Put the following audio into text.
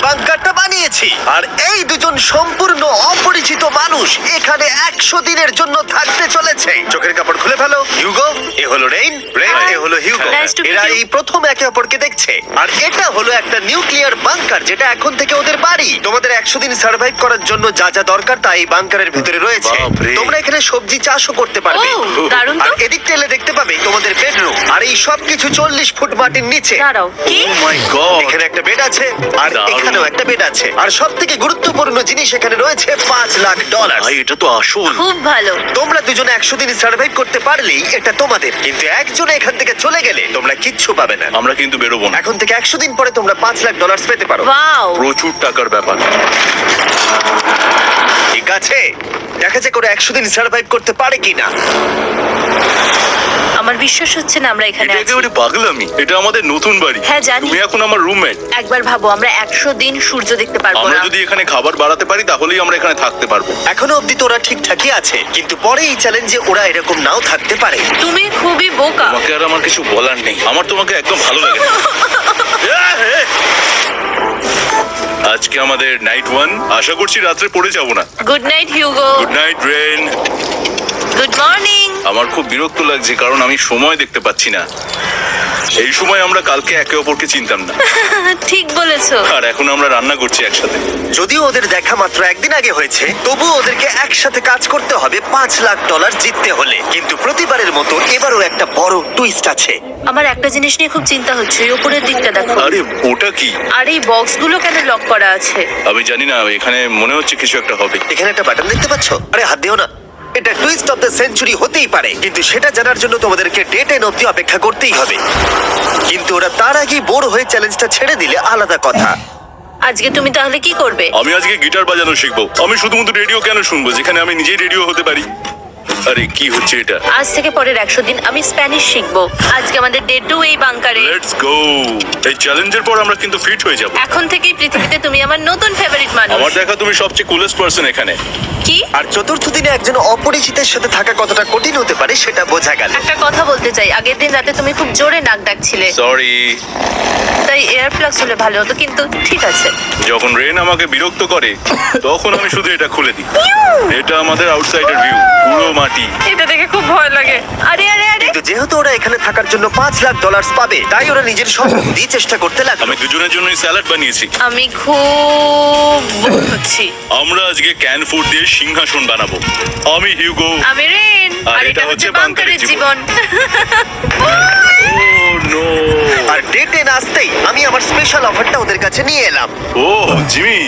বাংকারটা বানিয়েছি। আর এই দুজন সম্পূর্ণ অপরিচিত মানুষ এখানে 100 দিনের জন্য থাকতে চলেছে। চোখের কাপড় খুলে ফেলো। হিউগো, এ হলো রেইন, এ হলো হিউগো। Nice to meet এরা you. এই প্রথম একে অপরকে দেখছে। আর এটা হলো একটা নিউক্লিয়ার বাংকার, যেটা এখন থেকে ওদের বাড়ি। তোমাদের 100 দিন সার্ভাইভ করার জন্য যা যা দরকার তা এই বাংকারের ভিতরে রয়েছে। বাপরে। তোমরা এখানে সবজি চাষও করতে পারবে। ও, দারুণ তো। আর এদিক টেলে দেখতে পাবে তোমাদের বেডরুম। আর এই সবকিছু 40 ফুট মাটির নিচে। দাঁড়াও, কি? ও মাই গড। এখানে একটা বেড আছে, আর দারুণ। এখানেও একটা বেড আছে। আর সব থেকে গুরুত্বপূর্ণ জিনিস এখানে রয়েছে $5,00,000। ভাই এটা তো আসল। খুব ভালো। তোমরা দুজনে 100 দিন সার্ভাইভ করতে পারলেই এটা তোমাদের। কিন্তু একজন এখান থেকে চলে গেলে তোমরা কিচ্ছু পাবে না। আমরা কিন্তু বেরোবো না। এখন থেকে 100 দিন পরে তোমরা $5,00,000 পেতে পারো। ওয়াও। প্রচুর টাকার ব্যাপার। ঠিক আছে, দেখা যাক ওরা 100 দিন সার্ভাইভ করতে পারে কিনা। আমার বিশ্বাস হচ্ছে না আমরা এখানে এটা আছি। একেবারে পাগলামি। এটা আমাদের নতুন বাড়ি। হ্যাঁ, জানি। তুমি এখন আমার রুমমেট। একবার ভাবো, আমরা 100 দিন সূর্য দেখতে পারবো আমরা না। যদি এখানে খাবার বাড়াতে পারি তাহলেই আমরা এখানে থাকতে পারবো। এখনো অব্দি তো ওরা ঠিকঠাকই আছে, কিন্তু পরে এই চ্যালেঞ্জে ওরা এরকম নাও থাকতে পারে। তুমি খুবই বোকা। তোমাকে আর আমার কিছু বলার নেই। আমার তোমাকে একদম ভালো লাগে না। আজকে আমাদের নাইট 1। আশা করছি রাত্রে পড়ে যাব না। Good night Hugo. Good night Ren. Good morning. আমার খুব বিরক্ত লাগছে কারণ আমি সময় দেখতে পাচ্ছি না। এই সময় আমরা কালকে একে অপরকে চিনতাম না, ঠিক বলেছো। আর এখন আমরা রান্না করছি একসাথে। যদিও ওদের দেখা মাত্র একদিন আগে হয়েছে, তবুও ওদেরকে একসাথে কাজ করতে হবে $5,00,000 জিততে হলে। কিন্তু প্রতিবারের মতো এবারও একটা বড় টুইস্ট আছে। আমার একটা জিনিস নিয়ে খুব চিন্তা হচ্ছে, ওই উপরের দিকটা দেখো। আরে ওটা কি? আর এই বক্সগুলো কেন লক করা আছে? আমি জানি না, এখানে মনে হচ্ছে কিছু একটা হবে। এখানে একটা বাটন দেখতে পাচ্ছ? আরে হাত দিও না। এটা টুইস্ট অফ দ্য সেঞ্চুরি হতেই পারে, কিন্তু সেটা জানার জন্য তোমাদেরকে ডে 10 অব্দি অপেক্ষা করতেই হবে। কিন্তু ওরা তার আগেই বোর হয়ে চ্যালেঞ্জটা ছেড়ে দিলে আলাদা কথা। আজকে তুমি তাহলে কি করবে? আমি আজকে গিটার বাজানো শিখবো। আমি শুধুমাত্র রেডিও কেন শুনবো যেখানে আমি নিজেই রেডিও হতে পারি? আরে কি হচ্ছে এটা? আজ থেকে পরের 100 দিন আমি স্প্যানিশ শিখবো। আজকে আমাদের ডে 2 এই বাংকারে। Let's go. এই চ্যালেঞ্জের পর আমরা কিন্তু ফিট হয়ে যাব। এখন থেকেই পৃথিবীতে তুমি আমার নতুন ফেভারিট মানুষ। আমার দেখা তুমি সবচেয়ে কুলেস্ট পারসন এখানে। কি? আর চতুর্থ দিনে একজন অপরিচিতের সাথে থাকা কতটা কঠিন হতে পারে সেটা বোঝা গেল। একটা কথা বলতে চাই, আগের দিন রাতে তুমি খুব জোরে নাক ডাকছিলে, সরি। তাই এয়ার প্লাগস হলে ভালো হতো, কিন্তু ঠিক আছে। যখন রেন আমাকে বিরক্ত করে তখন আমি শুধু এটা খুলে দিই। এটা আমাদের আউটসাইডার ভিউ, পুরো মাটি। এটা দেখে খুব ভয় লাগে। আরে আরে আরে, কিন্তু যেহেতু ওরা এখানে থাকার জন্য $5,00,000 পাবে, তাই ওরা নিজের সম্পত্তি চেষ্টা করতে লাগলো। আমি দুজনের জন্যই স্যালাড বানিয়েছি। আমি খুব বোর হচ্ছি। আমরা আজকে ক্যান ফুড দিয়ে সিংহাসন বানাবো। আমি হিউগো। আমি রেন, আর এটা হচ্ছে বাংকারের জীবন। ও নো। আর ডে 10 আসতেই আমি আমার স্পেশাল অফারটা ওদের কাছে নিয়ে এলাম। ও জিমি,